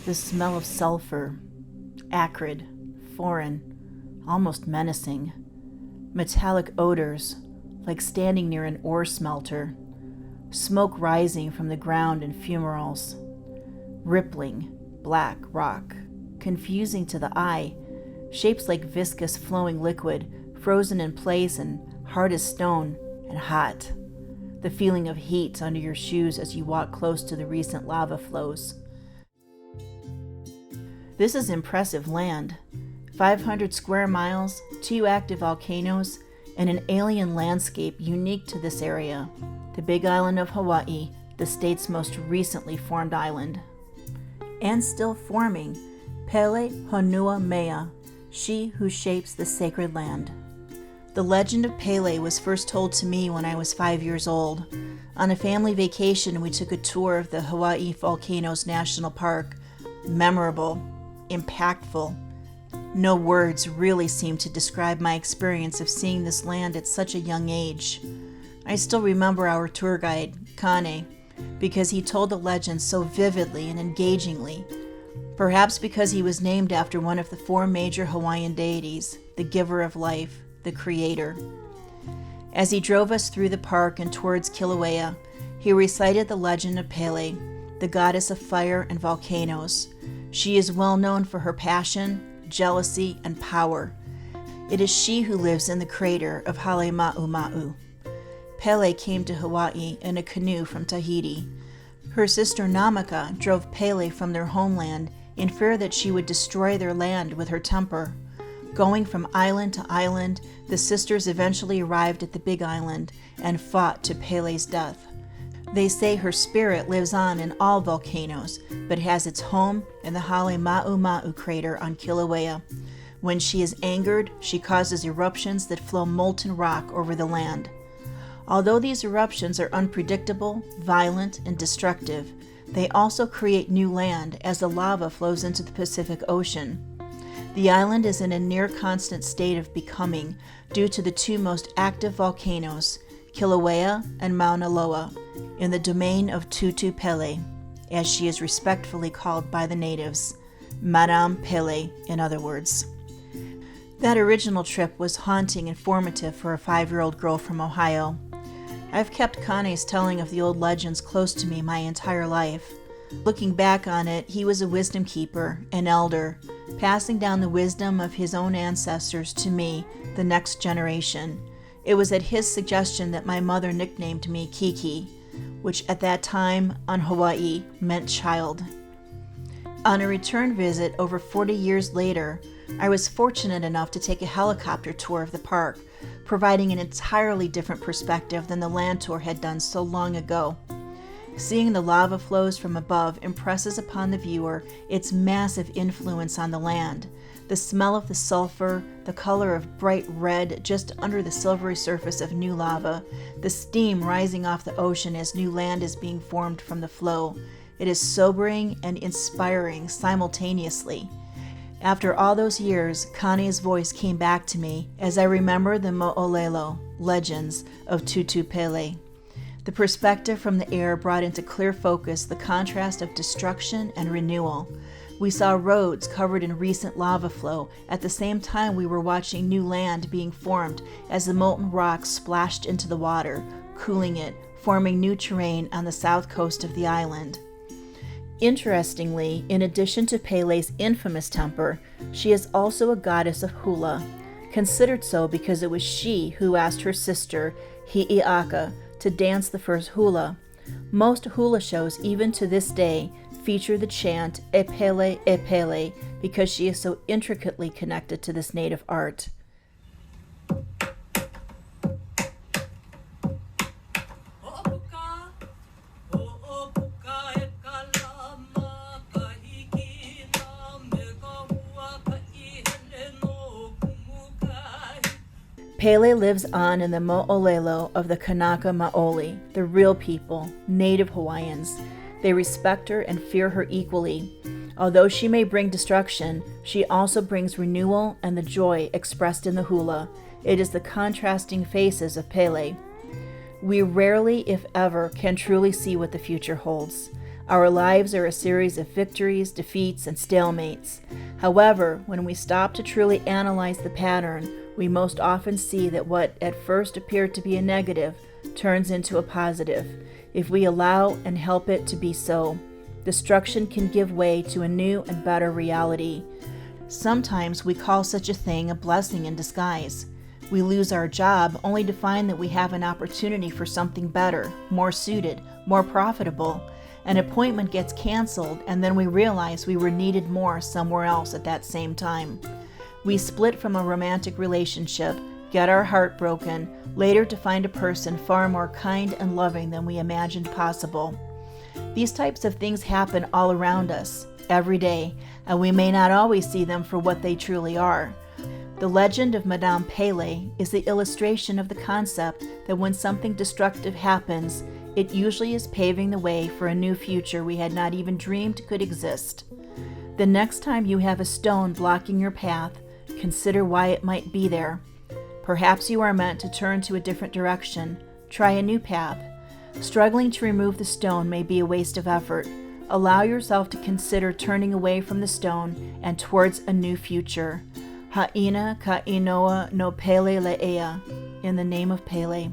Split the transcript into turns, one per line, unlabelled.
The smell of sulfur, acrid, foreign, almost menacing. Metallic odors, like standing near an ore smelter. Smoke rising from the ground in fumaroles. Rippling, black rock, confusing to the eye. Shapes like viscous flowing liquid, frozen in place and hard as stone and hot. The feeling of heat under your shoes as you walk close to the recent lava flows. This is impressive land. 500 square miles, 2 active volcanoes, and an alien landscape unique to this area, the Big Island of Hawaii, the state's most recently formed island. And still forming, Pele Honua Mea, she who shapes the sacred land. The legend of Pele was first told to me when I was 5 years old. On a family vacation, we took a tour of the Hawaii Volcanoes National Park. Memorable, impactful. No words really seem to describe my experience of seeing this land at such a young age. I still remember our tour guide, Kane, because he told the legend so vividly and engagingly. Perhaps because he was named after one of the 4 major Hawaiian deities, the giver of life, the creator. As he drove us through the park and towards Kilauea, he recited the legend of Pele, the goddess of fire and volcanoes. She is well known for her passion, jealousy, and power. It is she who lives in the crater of Halema'uma'u. Pele came to Hawaii in a canoe from Tahiti. Her sister Namaka drove Pele from their homeland in fear that she would destroy their land with her temper. Going from island to island, the sisters eventually arrived at the Big Island and fought to Pele's death. They say her spirit lives on in all volcanoes, but has its home in the Halema'uma'u crater on Kilauea. When she is angered, she causes eruptions that flow molten rock over the land. Although these eruptions are unpredictable, violent, and destructive, they also create new land as the lava flows into the Pacific Ocean. The island is in a near constant state of becoming due to the 2 most active volcanoes, Kilauea and Mauna Loa, in the domain of Tutu Pele, as she is respectfully called by the natives, Madame Pele, in other words. That original trip was haunting and formative for a 5-year-old girl from Ohio. I've kept Kane's telling of the old legends close to me my entire life. Looking back on it, he was a wisdom keeper, an elder, passing down the wisdom of his own ancestors to me, the next generation. It was at his suggestion that my mother nicknamed me Kiki, which at that time on Hawaii meant child. On a return visit over 40 years later, I was fortunate enough to take a helicopter tour of the park, providing an entirely different perspective than the land tour had done so long ago. Seeing the lava flows from above impresses upon the viewer its massive influence on the land. The smell of the sulfur, the color of bright red just under the silvery surface of new lava, the steam rising off the ocean as new land is being formed from the flow. It is sobering and inspiring simultaneously. After all those years, Kane's voice came back to me as I remember the mo'olelo, legends of Tutu Pele. The perspective from the air brought into clear focus the contrast of destruction and renewal. We saw roads covered in recent lava flow at the same time we were watching new land being formed as the molten rock splashed into the water, cooling it, forming new terrain on the south coast of the island. Interestingly, in addition to Pele's infamous temper, she is also a goddess of hula, considered so because it was she who asked her sister, Hi'iaka, to dance the first hula. Most hula shows, even to this day, feature the chant E Pele, because she is so intricately connected to this native art. Pele lives on in the mo'olelo of the Kanaka Maoli, the real people, native Hawaiians. They respect her and fear her equally. Although she may bring destruction, she also brings renewal and the joy expressed in the hula. It is the contrasting faces of Pele. We rarely, if ever, can truly see what the future holds. Our lives are a series of victories, defeats, and stalemates. However, when we stop to truly analyze the pattern, we most often see that what at first appeared to be a negative turns into a positive. If we allow and help it to be so, destruction can give way to a new and better reality. Sometimes we call such a thing a blessing in disguise. We lose our job only to find that we have an opportunity for something better, more suited, more profitable. An appointment gets canceled, and then we realize we were needed more somewhere else at that same time. We split from a romantic relationship, get our heart broken, later to find a person far more kind and loving than we imagined possible. These types of things happen all around us, every day, and we may not always see them for what they truly are. The legend of Madame Pele is the illustration of the concept that when something destructive happens, it usually is paving the way for a new future we had not even dreamed could exist. The next time you have a stone blocking your path, consider why it might be there. Perhaps you are meant to turn to a different direction, try a new path. Struggling to remove the stone may be a waste of effort. Allow yourself to consider turning away from the stone and towards a new future. Ha'ina ka inoa no Pele le'ea, in the name of Pele.